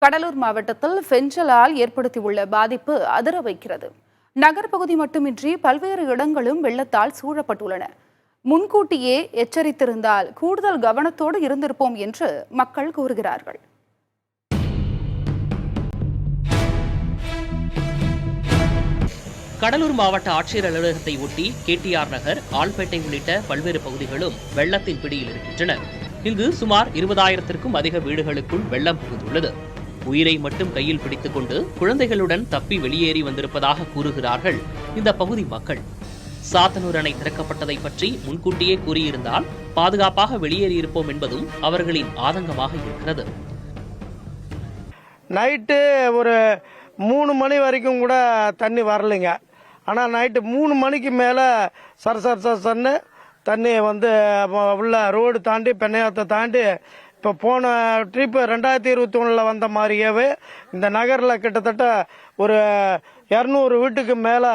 கடலூர் மாவட்டத்தில் ஃபெஞ்சலால் ஏற்படுத்தியுள்ள பாதிப்பு அதிர வைக்கிறது. நகர்ப்பகுதி மட்டுமின்றி பல்வேறு இடங்களும் வெள்ளத்தால் சூழப்பட்டுள்ளன. முன்கூட்டியே எச்சரித்திருந்தால் கூடுதல் கவனத்தோடு இருந்திருப்போம் என்று மக்கள் கூறுகிறார்கள். கடலூர் மாவட்ட ஆட்சியர் அலுவலகத்தை ஒட்டி KTR நகர், ஆல்பேட்டை உள்ளிட்ட பல்வேறு பகுதிகளும் வெள்ளத்தின் பிடியில் இருக்கின்றன. இங்கு சுமார் 20,000க்கும் அதிக வீடுகளுக்குள் வெள்ளம் புகுந்துள்ளது. உயிரை மட்டும் கையில் பிடித்துக் கொண்டு குழந்தைகளுடன் தப்பி வெளியேறி வந்திருப்பதாக கூறுகிறார்கள் இந்த பகுதி மக்கள். சாத்தனூர் அணை திறக்கப்பட்டதை பற்றி முன்கூட்டியே கூறியிருந்தால் பாதுகாப்பாக வெளியேறியிருப்போம் என்பதும் அவர்களின் ஆதங்கமாக இருக்கிறது. நைட்டு ஒரு 3 மணி வரைக்கும் கூட தண்ணி வரலைங்க. ஆனால் நைட்டு 3 மணிக்கு மேலே சர்ன்னு தண்ணி உள்ள ரோடு தாண்டி பெண்ணையாத்தை தாண்டி இப்போ போன ட்ரிப்பு 2021 வந்த மாதிரியாவே இந்த நகரில் கிட்டத்தட்ட ஒரு 200 வீட்டுக்கு மேலே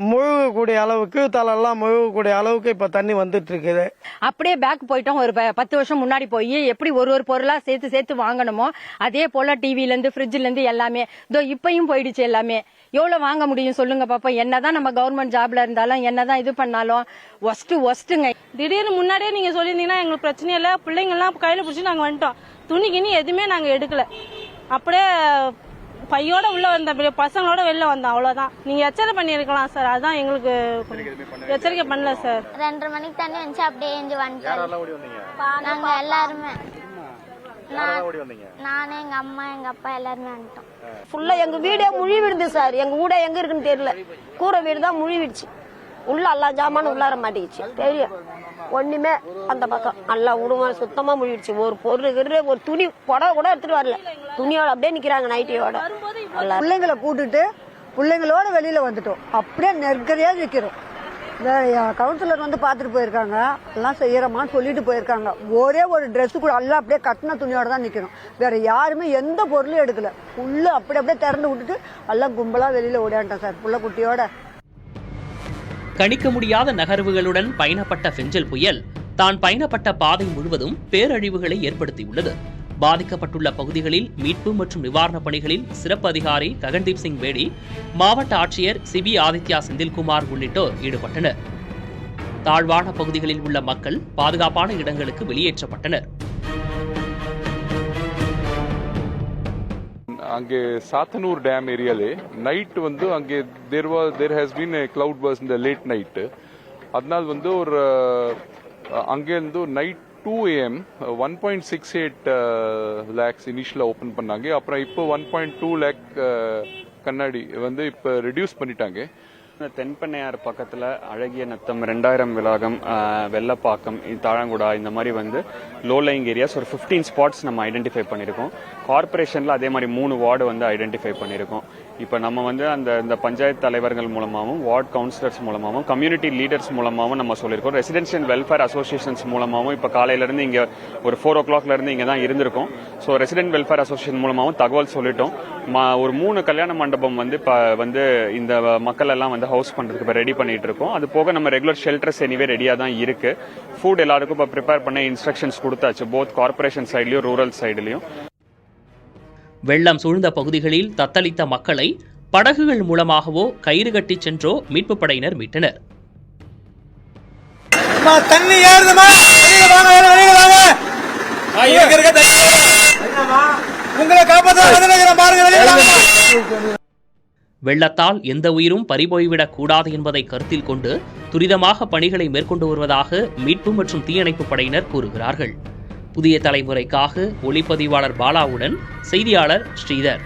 முழுகக்கூடிய அளவுக்கு தலையெல்லாம் முழுகக்கூடிய அளவுக்கு இப்ப தண்ணி வந்துட்டு இருக்குது. அப்படியே பேக் போயிட்டோம். ஒரு 10 வருஷம் முன்னாடி போய் எப்படி ஒரு பொருளா சேர்த்து வாங்கணுமோ அதே போல டிவில இருந்து ஃப்ரிட்ஜ்ல இருந்து எல்லாமே இதோ இப்பயும் போயிடுச்சு. எல்லாமே எவ்வளவு வாங்க முடியும் சொல்லுங்க பாப்பா. என்னதான் நம்ம கவர்மெண்ட் ஜாப்ல இருந்தாலும் என்னதான் இது பண்ணாலும் ஒஸ்ட்டுங்க. திடீர்னு முன்னாடியே நீங்க சொல்லியிருந்தீங்கன்னா எங்களுக்கு பிரச்சனை இல்லை. பிள்ளைங்க எல்லாம் கையில பிடிச்சி நாங்க வந்துட்டோம். துணிக்கினி எதுவுமே நாங்க எடுக்கல. அப்படியே பையோட உள்ள வந்த பசங்களோட வெளில வந்தோம். அவ்வளவுதான். நீங்க எச்சரிக்கை பண்ணிருக்கலாம் சார். அதுதான் எங்களுக்கு எச்சரிக்கை பண்ணல சார். 2:30 மணிக்கு தண்ணி வந்துச்சு. அப்படியே எஞ்சி வந்துட்டோம். நாங்க எல்லாருமே, நானே, எங்க அம்மா, எங்க அப்பா எல்லாருமே வந்துட்டோம். ஃபுல்லா எங்க வீடே முழுவிடுது சார். எங்க வீட எங்க இருக்குன்னு தெரியல. கூரை வீடு தான் முழுவிடுச்சு. உள்ள எல்லா ஜாமானும் உள்ளார மாட்டிக்கிச்சு. தெரியும் ஒண்ணுமே அந்த பக்கம் நல்லா உடுமா சுத்தமா முழிடுச்சு. ஒரு பொருள் ஒரு துணி புடவை கூட எடுத்துட்டு வரல. துணியோட அப்படியே நிக்கிறாங்க நைட்டியோட. பிள்ளைங்களை கூட்டுட்டு பிள்ளைங்களோட வெளியில வந்துட்டோம். அப்படியே நெருக்கடியா நிக்கிறோம். கவுன்சிலர் பாத்துட்டு போயிருக்காங்க. எல்லாம் செய்யறமான்னு சொல்லிட்டு போயிருக்காங்க. ஒரே ஒரு ட்ரெஸ் கூட எல்லாம் அப்படியே கட்டின துணியோட தான் நிக்கணும். வேற யாருமே எந்த பொருளும் எடுக்கல. உள்ள அப்படியே திறந்து விட்டுட்டு எல்லாம் கும்பலா வெளியில ஓடியாண்டோம் சார் புள்ள குட்டியோட. கணிக்க முடியாத நகர்வுகளுடன் பயணப்பட்ட ஃபெஞ்சல் புயல் தான் பயணப்பட்ட பாதை முழுவதும் பேரழிவுகளை ஏற்படுத்தியுள்ளது. பாதிக்கப்பட்டுள்ள பகுதிகளில் மீட்பு மற்றும் நிவாரணப் பணிகளில் சிறப்பு அதிகாரி ககன்தீப் சிங் பேடி, மாவட்ட ஆட்சியர் சிபி ஆதித்யா செந்தில்குமார் உள்ளிட்டோர் ஈடுபட்டனர். தாழ்வான பகுதிகளில் உள்ள மக்கள் பாதுகாப்பான இடங்களுக்கு வெளியேற்றப்பட்டனர். அங்கே சாத்தனூர் டேம் ஏரியாலே நைட் அங்கே there has been a cloud burst in the late night. அதனால் ஒரு அங்கேருந்து நைட் 2 AM 1.68 lakhs இனிஷியலாக ஓப்பன் பண்ணாங்க. அப்புறம் இப்போ 1.2 lakh கண்ணாடி இப்போ ரெடியூஸ் பண்ணிட்டாங்க. தென்பெண்ணையார் பக்கத்தில் அழகிய நத்தம், 2000 விளாகம், வெள்ளப்பாக்கம், தாழங்குடா இந்த மாதிரி லோ லைங் ஏரியாஸ் ஒரு 15 ஸ்பாட்ஸ் நம்ம ஐடென்டிஃபை பண்ணியிருக்கோம். கார்பரேஷனில் அதே மாதிரி 3 வார்டு ஐடென்டிஃபை பண்ணியிருக்கோம். இப்போ நம்ம அந்த பஞ்சாயத்து தலைவர்கள் மூலமாகவும் வார்டு கவுன்சிலர்ஸ் மூலமாகவும் கம்யூனிட்டி லீடர்ஸ் மூலமாகவும் நம்ம சொல்லியிருக்கோம். ரெசிடென்ஷியல் வெல்ஃபேர் அசோசியேஷன்ஸ் மூலமாகவும் இப்போ காலையிலேருந்து இங்கே ஒரு 4 o'clockலேருந்து இங்கே தான் இருந்திருக்கோம். ஸோ ரெசிடென்ட் வெல்ஃபேர் அசோசியேஷன் மூலமாகவும் தகவல் சொல்லிட்டோம். ஒரு 3 கல்யாண மண்டபம் இப்போ இந்த மக்கள் எல்லாம் ஹவுஸ் பண்றதுக்கு இப்போ ரெடி பண்ணிட்டு இருக்கோம். அது போக நம்ம ரெகுலர் ஷெல்டர்ஸ் எனிவே ரெடியா தான் இருக்கு. ஃபுட் எல்லாருக்கும் இப்போ ப்ரிப்பேர் பண்ண இன்ஸ்ட்ரக்ஷன்ஸ் கொடுத்தாச்சு, போத் கார்பரேஷன் சைட்லயும் ரூரல் சைட்லயும். வெள்ளம் சூழ்ந்த பகுதிகளில் தத்தளித்த மக்களை படகுகள் மூலமாகவோ கயிறு கட்டி சென்றோ மீட்பு படையினர் மீட்டனர். வெள்ளத்தால் எந்த உயிரும் பறிபோய்விடக் கூடாது என்பதை கருத்தில் கொண்டு துரிதமாக பணிகளை மேற்கொண்டு வருவதாக மீட்பு மற்றும் தீயணைப்பு படையினர் கூறுகிறார்கள். புதிய தலைமுறைக்காக ஒளிப்பதிவாளர் பாலாவுடன் செய்தியாளர் ஸ்ரீதர்.